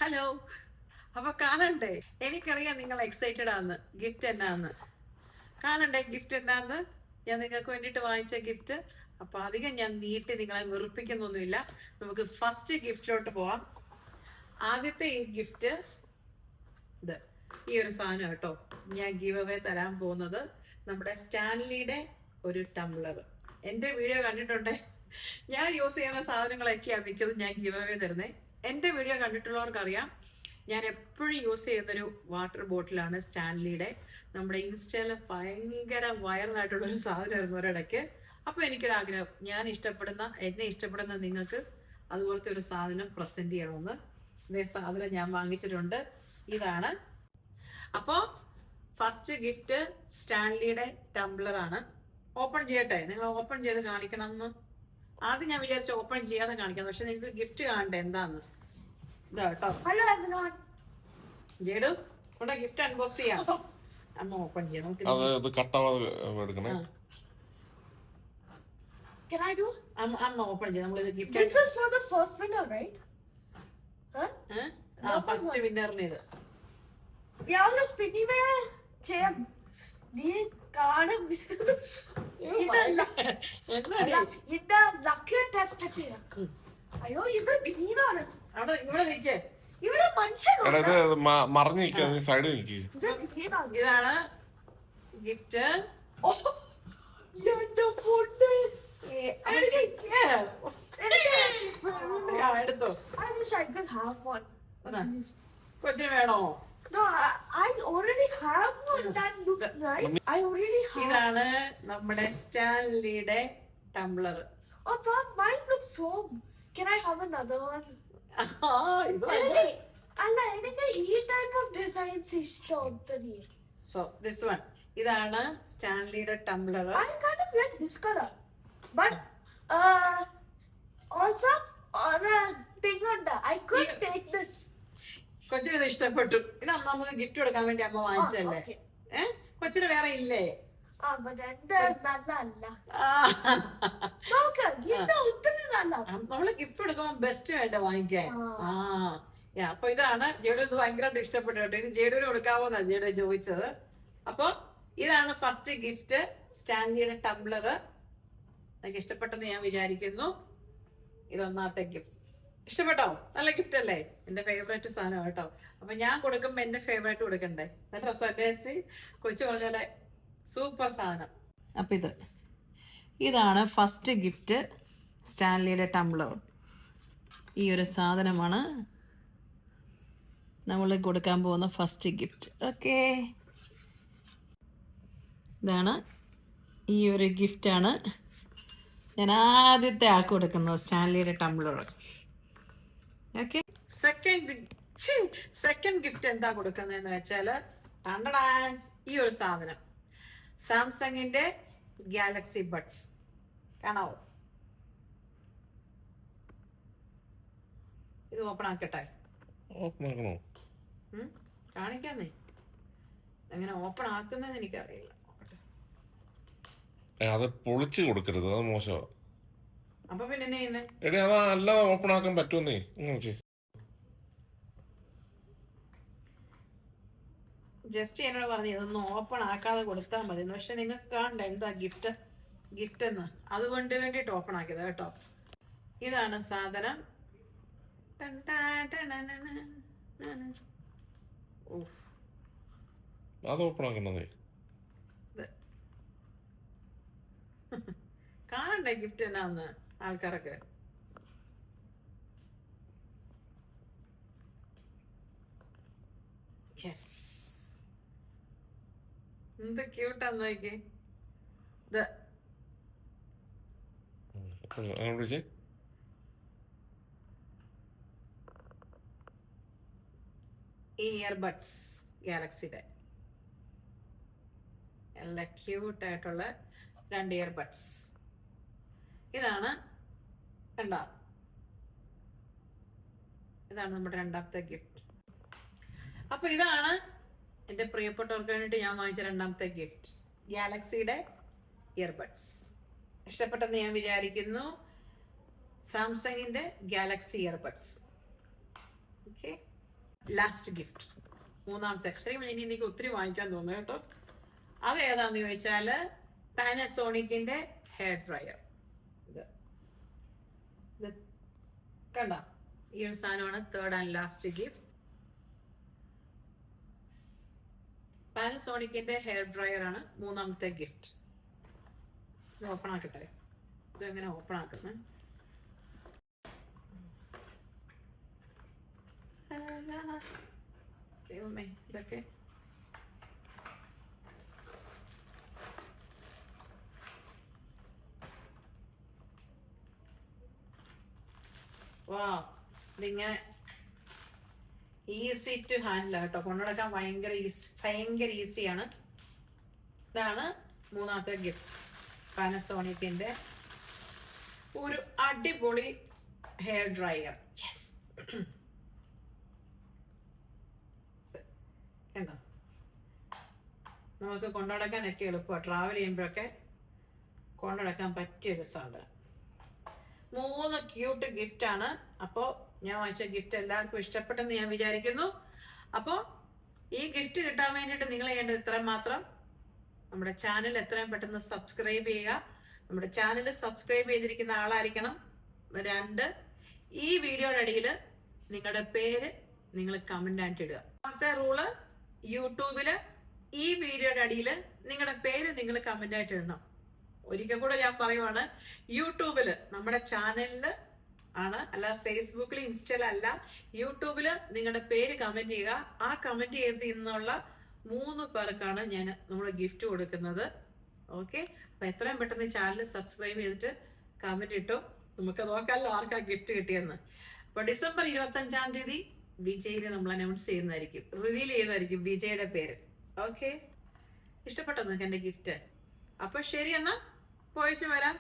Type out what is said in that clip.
Hello. അപ്പൊ കാണണ്ടേ? എനിക്കറിയാം നിങ്ങൾ എക്സൈറ്റഡ് ആന്ന് ഗിഫ്റ്റ് എന്നാന്ന്. കാണണ്ടേ ഗിഫ്റ്റ് എന്നാന്ന്? ഞാൻ നിങ്ങൾക്ക് വേണ്ടിട്ട് വാങ്ങിച്ച ഗിഫ്റ്റ്. അപ്പൊ അധികം ഞാൻ നീട്ടി നിങ്ങളെ വെറുപ്പിക്കുന്നൊന്നുമില്ല. നമുക്ക് ഫസ്റ്റ് ഗിഫ്റ്റിലോട്ട് പോവാം. ആദ്യത്തെ ഈ ഗിഫ്റ്റ് ഇത് ഈ ഒരു സാധനം കേട്ടോ. ഞാൻ ഗീവ് അവേ തരാൻ പോകുന്നത് നമ്മുടെ സ്റ്റാൻലിയുടെ ഒരു ടംബ്ലർ. എന്റെ വീഡിയോ കണ്ടിട്ടുണ്ടേ, ഞാൻ യൂസ് ചെയ്യുന്ന സാധനങ്ങളൊക്കെയാണ് മിക്കതും ഞാൻ ഗീവ് അവേ തരുന്നത്. എന്റെ വീഡിയോ കണ്ടിട്ടുള്ളവർക്കറിയാം ഞാൻ എപ്പോഴും യൂസ് ചെയ്യുന്നൊരു വാട്ടർ ബോട്ടിലാണ് സ്റ്റാൻലിയുടെ. നമ്മുടെ ഇൻസ്റ്റയിൽ ഭയങ്കര വൈറലായിട്ടുള്ള ഒരു സാധനമായിരുന്നു ഒരിടയ്ക്ക്. അപ്പൊ എനിക്കൊരാഗ്രഹം, എന്നെ ഇഷ്ടപ്പെടുന്ന നിങ്ങൾക്ക് അതുപോലത്തെ ഒരു സാധനം പ്രസന്റ് ചെയ്യണമെന്ന്. ഇതേ സാധനം ഞാൻ വാങ്ങിച്ചിട്ടുണ്ട്. ഇതാണ്. അപ്പോ ഫസ്റ്റ് ഗിഫ്റ്റ് സ്റ്റാൻലിയുടെ ടംബ്ലർ ആണ്. ഓപ്പൺ ചെയ്യട്ടെ? നിങ്ങൾ ഓപ്പൺ ചെയ്ത് കാണിക്കണം എന്ന് ആദ്യം ഞാൻ വിചാരിച്ചു ഓപ്പൺ ചെയ്യാതെ കാണിക്കാം. പക്ഷെ നിങ്ങൾക്ക് ഗിഫ്റ്റ് കാണണ്ടേ എന്താന്ന്. ഇതാ കേട്ടോ. ജേഡു ഇവിടെ ഗിഫ്റ്റ് അൺബോക്സ് ചെയ്യാം. അമ്മ ഓപ്പൺ ചെയ്യാം. നമുക്ക് Can I do? അമ്മ ഓപ്പൺ ചെയ്യാം. നമ്മളിത് gift. This is for the first winner, right? Huh? First വിന്നറിന് ഇത്. यार स्पीडी में चेम നീ കാണും ഇത് ലക്കി ടെസ്റ്റ് ചെയ്യാം. അയ്യോ ഇത് ഗ്രീൻ ആണ്. അവിടെ ഇവിടെ നിൽക്കേ. ഇവിടെ മനുഷ്യനുണ്ട്. മറിഞ്ഞു സൈഡ് നിൽക്കുക. ഇതാണ് ഗിഫ്റ്റ്. എന്റെ ഫുഡ് എടുത്തോ. I wish I could have one. കൊച്ചിന് വേണോ? No, I already have one that looks nice. I already have. ഇതാണ് നമ്മുടെ സ്റ്റാൻലിയുടെ Tumblr. Oh, but mine looks so. Can I have another one? അല്ല എനിക്ക് ഈ ടൈപ്പ് ഓഫ് ഡിസൈൻസ് ഇഷ്ടമാണ്. So this one. ഇതാണ് സ്റ്റാൻലിയുടെ Tumblr. I kind of like this color. But also on a thing on that I could take this. കൊച്ചിന് ഇത് ഇഷ്ടപ്പെട്ടു. ഇത് നമുക്ക് ഗിഫ്റ്റ് കൊടുക്കാൻ വേണ്ടി അമ്മ വാങ്ങിച്ചല്ലേ. കൊച്ചിന് വേറെ ഇല്ലേ? നമ്മള് ഗിഫ്റ്റ് കൊടുക്കുമ്പോ ബെസ്റ്റ് വേണ്ട വാങ്ങിക്കാൻ. അപ്പൊ ഇതാണ് ജേഡു. ഇത് ഭയങ്കരമായിട്ട് ഇഷ്ടപ്പെട്ടു കേട്ടോ. ഇത് ജേഡുവിന് കൊടുക്കാവോന്നാ ജേഡു ചോദിച്ചത്. അപ്പൊ ഇതാണ് ഫസ്റ്റ് ഗിഫ്റ്റ്, സ്റ്റാൻലിയുടെ ടംബ്ലർ. എനിക്ക് ഇഷ്ടപ്പെട്ടെന്ന് ഞാൻ വിചാരിക്കുന്നു. ഇതൊന്നാമത്തെ ഗിഫ്റ്റ്. ഇഷ്ടപ്പെട്ടോ? നല്ല ഗിഫ്റ്റ് അല്ലേ? എന്റെ ഫേവറേറ്റ് സാധനം കേട്ടോ. അപ്പൊ ഞാൻ കൊടുക്കുമ്പോ എന്റെ ഫേവറേറ്റ് കൊടുക്കണ്ടേ? നല്ല രസം. കൊച്ചു പറഞ്ഞാലെ സൂപ്പർ സാധനം. അപ്പൊ ഇതാണ് ഫസ്റ്റ് ഗിഫ്റ്റ്, സ്റ്റാൻലിയുടെ ടംബ്ലർ. ഈ ഒരു സാധനമാണ് നമ്മൾ കൊടുക്കാൻ പോകുന്ന ഫസ്റ്റ് ഗിഫ്റ്റ്. ഓക്കെ, ഇതാണ് ഈ ഒരു ഗിഫ്റ്റാണ് ഞാൻ ആദ്യത്തെ ആൾക്ക് കൊടുക്കുന്നത്, സ്റ്റാൻലിയുടെ ടംബ്ലർ. ഓക്കെ, സെക്കൻഡ് ഗിഫ്റ്റ് എന്താ കൊടുക്കുന്നതെന്ന് വെച്ചാല് ഈ ഒരു സാധനം, സാംസങ്ങിന്റെ ഗാലക്സി ബഡ്സ്. കാണാവോ? ഇത് ഓപ്പൺ ആക്കട്ടെ? കാണിക്കാന്നേ. എങ്ങനെ ഓപ്പൺ ആക്കുന്നതെന്ന് എനിക്കറിയില്ല. അത് പൊളിച്ച് കൊടുക്കരുത്, അത് മോശമാ. അപ്പൊ പിന്നെ എന്നെ ചെയ്യുന്നേ? എടി അത് അല്ലാതെ ഓപ്പൺ ആക്കാൻ പറ്റുമെന്നേ. ജസ്റ്റ് എന്നോട് പറഞ്ഞു ഇതൊന്നും ഓപ്പൺ ആക്കാതെ കൊടുത്താൽ മതി. പക്ഷെ നിങ്ങൾക്ക് കാണണ്ട എന്താ ഗിഫ്റ്റ് എന്ന്. അതുകൊണ്ട് വേണ്ടിട്ട് ഓപ്പൺ ആക്കിയത് കേട്ടോ. ഇതാണ് സാധനം. അത് ഓപ്പൺ ആക്കണേ. കാണണ്ടേ ഗിഫ്റ്റ് എന്നാന്ന് ആൾക്കാരൊക്കെ? എന്ത് ക്യൂട്ടാന്ന് നോക്കി. ഈ ഇയർബഡ്സ് ഗാലക്സിയുടെ നല്ല ക്യൂട്ടായിട്ടുള്ള 2 ഇയർബഡ്സ്. ഇതാണ് കണ്ടോ? ഇതാണ് നമ്മുടെ രണ്ടാമത്തെ ഗിഫ്റ്റ്. അപ്പൊ ഇതാണ് എന്റെ പ്രിയപ്പെട്ടവർക്ക് വേണ്ടിയിട്ട് ഞാൻ വാങ്ങിച്ച രണ്ടാമത്തെ ഗിഫ്റ്റ്, ഗാലക്സിയുടെ ഇയർബഡ്സ്. ഇഷ്ടപ്പെട്ടെന്ന് ഞാൻ വിചാരിക്കുന്നു. സാംസങ്ങിന്റെ Galaxy earbuds. Okay, last gift, മൂന്നാമത്തെ. ശരിക്കും ഇനി എനിക്ക് ഒത്തിരി വാങ്ങിക്കാൻ തോന്നുന്നു കേട്ടോ. അത് ഏതാന്ന് ചോദിച്ചാല് പാനസോണിക്കിന്റെ ഹെയർ ഡ്രയർ. ഇത് കണ്ട, ഈ ഒരു സാധനമാണ് തേർഡ് ആൻഡ് ലാസ്റ്റ് ഗിഫ്റ്റ്. പാനസോണിക്കിന്റെ ഹെയർ ഡ്രയർ ആണ് മൂന്നാമത്തെ ഗിഫ്റ്റ്. ഇത് ഓപ്പൺ ആക്കട്ടെ. ഇത് എങ്ങനെ ഓപ്പൺ ആക്കുന്നത്? ദൈവമേ, ഇതൊക്കെ വാ, ഇതിങ്ങനെ ഈസി ടു ഹാൻഡിൽ കേട്ടോ, കൊണ്ടുനടക്കാൻ ഭയങ്കര ഈസിയാണ്. ഇതാണ് മൂന്നാമത്തെ ഗിഫ്റ്റ്, പാനസോണിക്കിന്റെ ഒരു അടിപൊളി ഹെയർ ഡ്രയർ. യെസ്, കണ്ടോ, നമുക്ക് കൊണ്ടുനടക്കാനൊക്കെ എളുപ്പമാണ്. ട്രാവൽ ചെയ്യുമ്പോഴൊക്കെ കൊണ്ടുനടക്കാൻ പറ്റിയൊരു സാധനം. 3 ക്യൂട്ട് ഗിഫ്റ്റ് ആണ്. അപ്പോൾ ഞാൻ വാങ്ങിച്ച ഗിഫ്റ്റ് എല്ലാവർക്കും ഇഷ്ടപ്പെട്ടെന്ന് ഞാൻ വിചാരിക്കുന്നു. അപ്പോൾ ഈ ഗിഫ്റ്റ് കിട്ടാൻ വേണ്ടിയിട്ട് നിങ്ങൾ ചെയ്യേണ്ടത് ഇത്ര മാത്രം: നമ്മുടെ ചാനൽ എത്രയും പെട്ടെന്ന് സബ്സ്ക്രൈബ് ചെയ്യുക. നമ്മുടെ ചാനൽ സബ്സ്ക്രൈബ് ചെയ്തിരിക്കുന്ന ആളായിരിക്കണം. 2, ഈ വീഡിയോയുടെ അടിയിൽ നിങ്ങളുടെ പേര് നിങ്ങൾ കമന്റ് ആയിട്ട് ഇടുക. രണ്ടാമത്തെ റൂള്, യൂട്യൂബില് ഈ വീഡിയോയുടെ അടിയിൽ നിങ്ങളുടെ പേര് നിങ്ങൾ കമന്റ് ആയിട്ട് ഇടണം. ഒരിക്കൽ കൂടെ ഞാൻ പറയുവാണ്, യൂട്യൂബില് നമ്മുടെ ചാനലില് ആണ്, അല്ല ഫേസ്ബുക്കിൽ ഇൻസ്റ്റയിലല്ല, യൂട്യൂബില് നിങ്ങളുടെ പേര് കമന്റ് ചെയ്യുക. ആ കമന്റ് ചെയ്ത് നിന്നുള്ള 3 പേർക്കാണ് ഞാൻ നമ്മുടെ ഗിഫ്റ്റ് കൊടുക്കുന്നത്. ഓക്കെ, അപ്പൊ എത്രയും പെട്ടെന്ന് ചാനൽ സബ്സ്ക്രൈബ് ചെയ്തിട്ട് കമന്റ് ഇട്ടോ. നമുക്ക് നോക്കാമല്ലോ ആർക്കാ ഗിഫ്റ്റ് കിട്ടിയെന്ന്. അപ്പൊ ഡിസംബർ 25-ാം തീയതി വിജയിനെ നമ്മൾ അനൗൺസ് ചെയ്യുന്നതായിരിക്കും, റിവീൽ ചെയ്യുന്നതായിരിക്കും വിജയുടെ പേര്. ഓക്കെ, ഇഷ്ടപ്പെട്ടോ നിങ്ങൾക്ക് എന്റെ ഗിഫ്റ്റ്? അപ്പൊ ശരി, എന്നാ പോയിച്ച് വരാം.